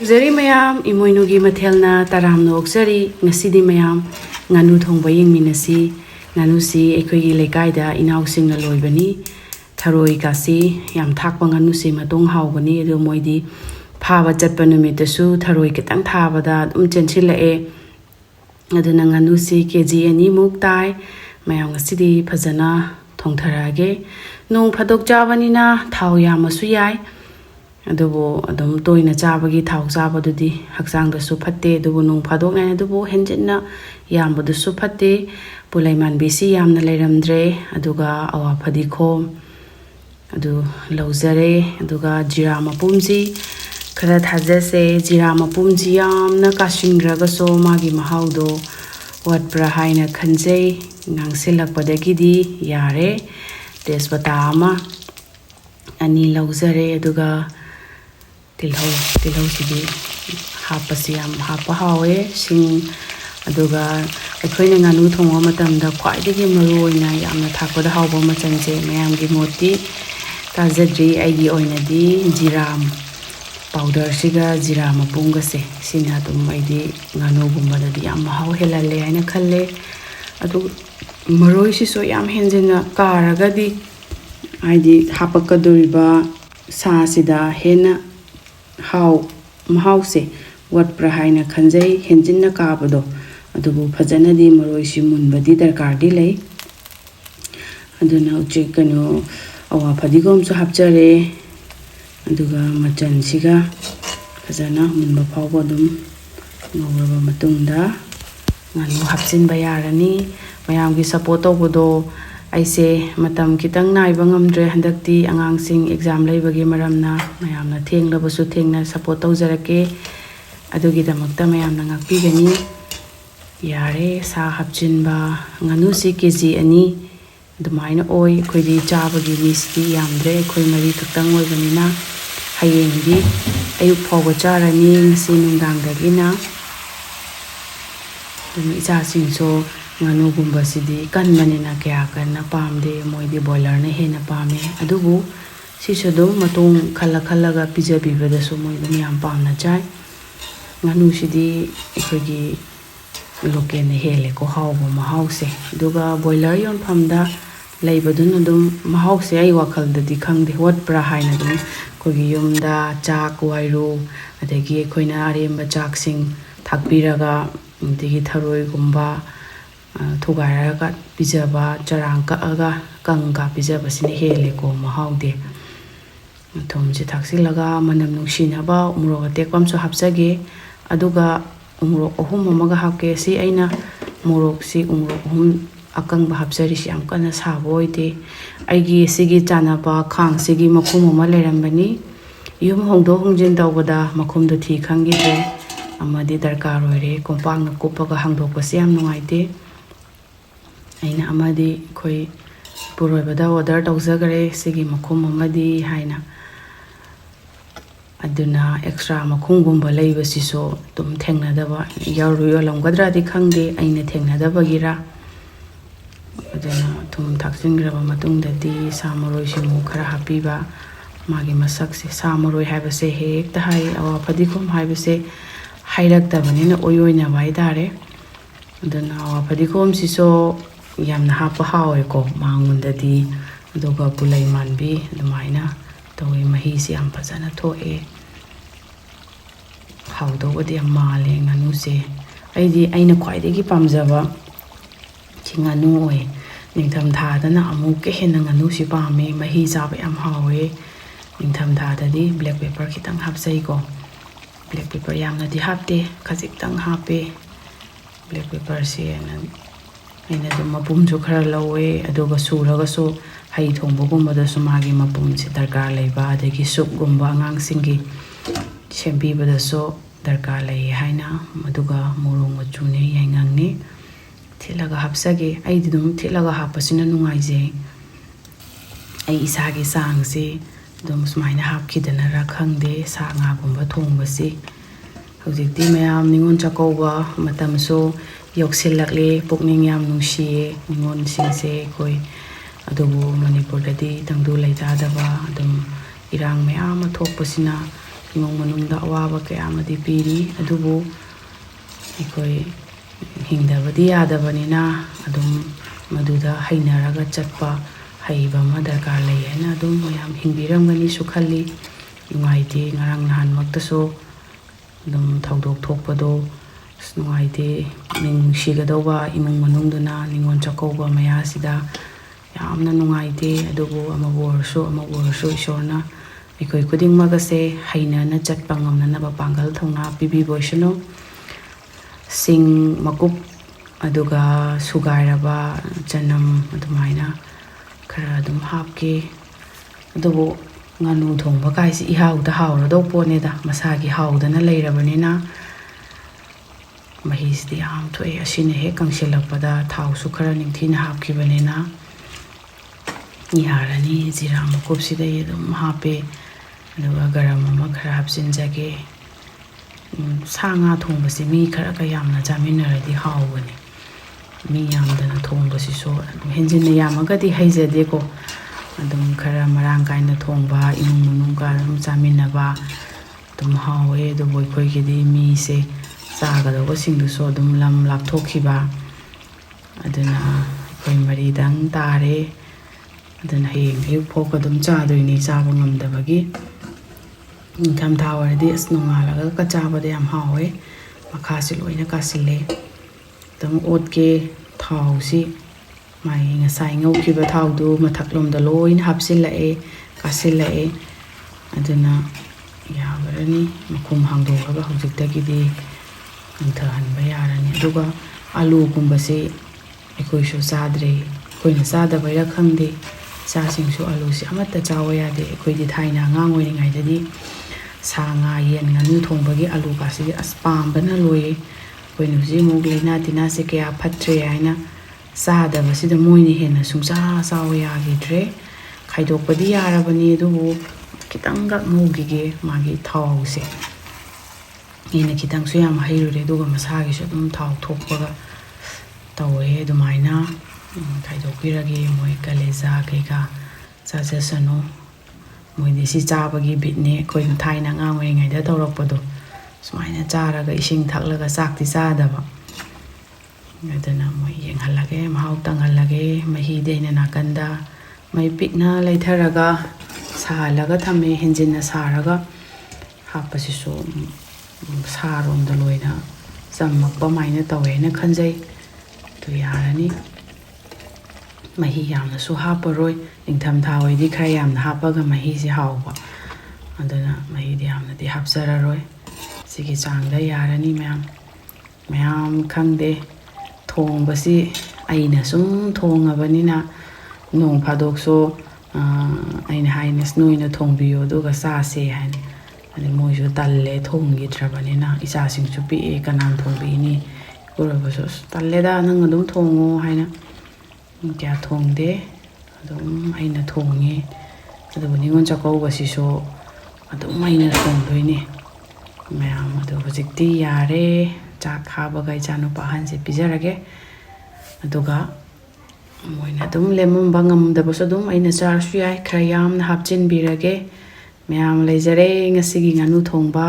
Zari mayam imoinugi mathelna taramno oksari ngasidi mayam nganu thongba yengminasi nganu si ekhoigi lekaida inaw singna loibani tharoi kasi yam thakpa nganu si matong haubani edo moidi phaba chatpa numitasu tharoi kitang thabada chenchilae aduna nganu si kg ani muk tai mayam ngasidi phajana thongtharage nong phadok jabanina thaw yamasu yai adubo adum toina chabagi thaw chabadudi hakchangdasu phatte adubo nong phadok na adubo henjinna yambadusu phatte pulaiman bisi yamna leiramdre aduga awa phadikhom adu lauzare aduga jira mapumji khara thajase jira mapumji yamna kashingraga so magi mahaudo watpra haina khanjei ngangsilakpadagidi yare tespata ama ani lauzare aduga tilhau sidi hapasi yam hapa hawe sing aduga ekhoina nganu thongwa matamda khwaidagi maru oina yamna thakpada hawba machanse mayamgi moti tajadri aigi oinadi jiram powder siga jira mapunga se sina tum aidi nganu gumbadadi yam haw helale aina khalle adu maroi si so yam henjena karagadi aidi hapakaduriba sa sida hena how mahause wat prahaina khanjai henjinna kabado adubu phajana di maroi si munbadi darkar di lei aduna uche kano awa phadigom su hapchare aduga machan siga phajana munba phawba dum ngawraba matungda nganu hapsin bayarani mayamgi support tawbodo aise matam kitang naiba ngamdre handakti angangsing exam leibagi maramna mayamna thenglabasu thengna support tawjarake adugi damakta mayamna ngakpigani yare sa hapchinba nganu si kg ani dumaina oi khoidi chabagi misti yamdre khoi mari khaktang oibanina hayengdi ayuk phawba charani ngsi nungdangdagina dum isa singso nganu gumba sidi kanmanina kya kanna pamde moidi boiler na hena pame adubu sisodo matong khalaga pijabibada so moidum yam pamna chai nganu sidi ekhogi loke ne hele ko hawbo mahause duga boiler yon phamda leibadun dum mahause ai wakhalda di khangde wat pra haina dum kogi yumda chak wairu adegi khoina aremba chak sing thakbiraga digi tharoi gumba thugaraga pijaba charang kaaga kangga pijaba sine hele ko mahaude thomji thaksilaga manam nungsinaba umro tekpam so hapsage aduga umro ohum amaga hapke si aina morok si umro ohum akangba hapsari si am kana saboide aigi sigi chanaba khang sigi makhum ama lerambani yum hongdo hongjin tawbada makhumdo thi khangide amadi darkar oire kompang na kupaga hangdokpa si am nungaite aina amadi khoi puroibada order tawjagare sigi makhum amadi haina aduna extra makhum gumba leiba siso tum thengnadaba yaru yolamgadra di khangde aina thengnadaba gira aduna tum thaksingraba matungda di samaroi simu khara hapiba magi masak se samaroi haibase hekta hai awa phadikhom haibase hairaktabanina oyoina bai dare aduna awa phadikhom siso yamna hapa hawe ko mangundadi aduga pulai manbi dumaina toy mahi si am phajana thoe hawdo wadi amale nganu se aina khwaidagi pamjaba chinganu oi ningtham thadana amuk ke hena nganu si pame mahi jaba yam hawe ningtham thadadi black pepper kitang hapsai ko black pepper yamna di hapte khajik tang hape black pepper se aina dum mapum jo khara lawe aduga suraga so hai thongbo gumba so magi mapum se darkar leiba adagi sup gumba angang singi sembi bada so darkar lei haina maduga morong machune yangang ni thilaga hapsage ai dum thilaga hapasina nungaije ai isagi sang se dum smaina hapkhidana ra khangde sa nga gumba thongba si hojikti mayam ningon chakauba matam so yoksilakle pukning yam nungsiye ningon singse koi adubu manipur dadi tangdu leijadaba adum irang mayam thokpasina imong manungda awaba kaya amadi piri adubu ikoi hingdabadi yadabanina adum maduda hainaraga chatpa haiba ama darkar lei haina adum mayam hingbiramgani su khalli nungaite ngarang nahan maktaso adum thawdok thokpado nungaite nungsigadawa imong manungduna ningon chakauba mayasida yamna nungaite adubu amabu orsu isorna ikoi kudingmagase hainana chatpa ngamnanaba pangal thongna pibiboisano sing makup aduga sugairaba chanam adumaina khara adum hapke adubu nganu thongba kaisi ihauda haurado poneda masagi haudana leirabanina mahisdi am thoi asine he kangsilakpada thau su khara ningthina hapkibanina yarani jira makup sidai adum hape aduga garam ama khara hapsinjage sa nga thongbasi mi khara ka yamna jaminaradi haubani mi yamdana thongbasi so henjinna yamagadi haijade ko adum khara marang kaina thongba imung manungka adum jaminaba adum hawe do boy koi gidi mi se chagadawa singdu so adum lam lapthokhiba aduna koi mari dang tare aduna heng he phok adum chadoini chaba ngamdabagi Tham thawar di asnungalaga kachaba de am hawe makasi loina kasile tam otke thaw si mai ngasai ngaukiba thawdu mathaklom da loina hapsilae kasilae aduna yabarani makum hangdoraga hojikdagidi anthahanba yarani aduga alu gumbase ekoisu sadre koina sadabaira khangde sasingsu alu si amatta chawa yade ekoidi thaina ngangoi ngaidadi Sanga yen nganu thongbagi alu kasi aspambana loye koinu ji moglina tina se kya phatre aina sada basida moini hena sungsa sawo yagidre khaidokpadi yarabani dubu kitanga ngogige magi thawse ina kitang su yam hairure duga masagi su dum thaw thokpaga tawe dumaina khaidokpiragi moi kaleja keka sajasano moidi si chabagi bitne koi thaina ngangoi ngai da tawrakpado sumaina charaga ising thaklaga chakti chadaba adana moi yenghalage mahau tanghalage mahi deina nakanda mai pikna leitharaga salaga thame henjinna saraga hapasi so sarom da loina chammakpa maina tawena khanjai to yarani mahi yamna su haparoi ningtham thawaidi khara yamna hapaga mahi si hauba aduna mahi di yamna di hapsararoi sigi changda yarani mayam khangde thongbasi aina sum thongabanina nong phadok so aina haines noina thongbiyo duga sase hani ani moisu talle thonggidrabanina isa singchu pi kanam thongbini kurabaso talleda nang adum thongo haina kya thongde adum aina thongi adu ningon chakauba siso adum aina thongdoine mayam adu hojikti yare chak habaga ichanu pahanse pijarage aduga moina adum lemum bangam dabaso adum aina charsu yai khara yamna hapchin birage mayam leijare ngasigi nganu thongba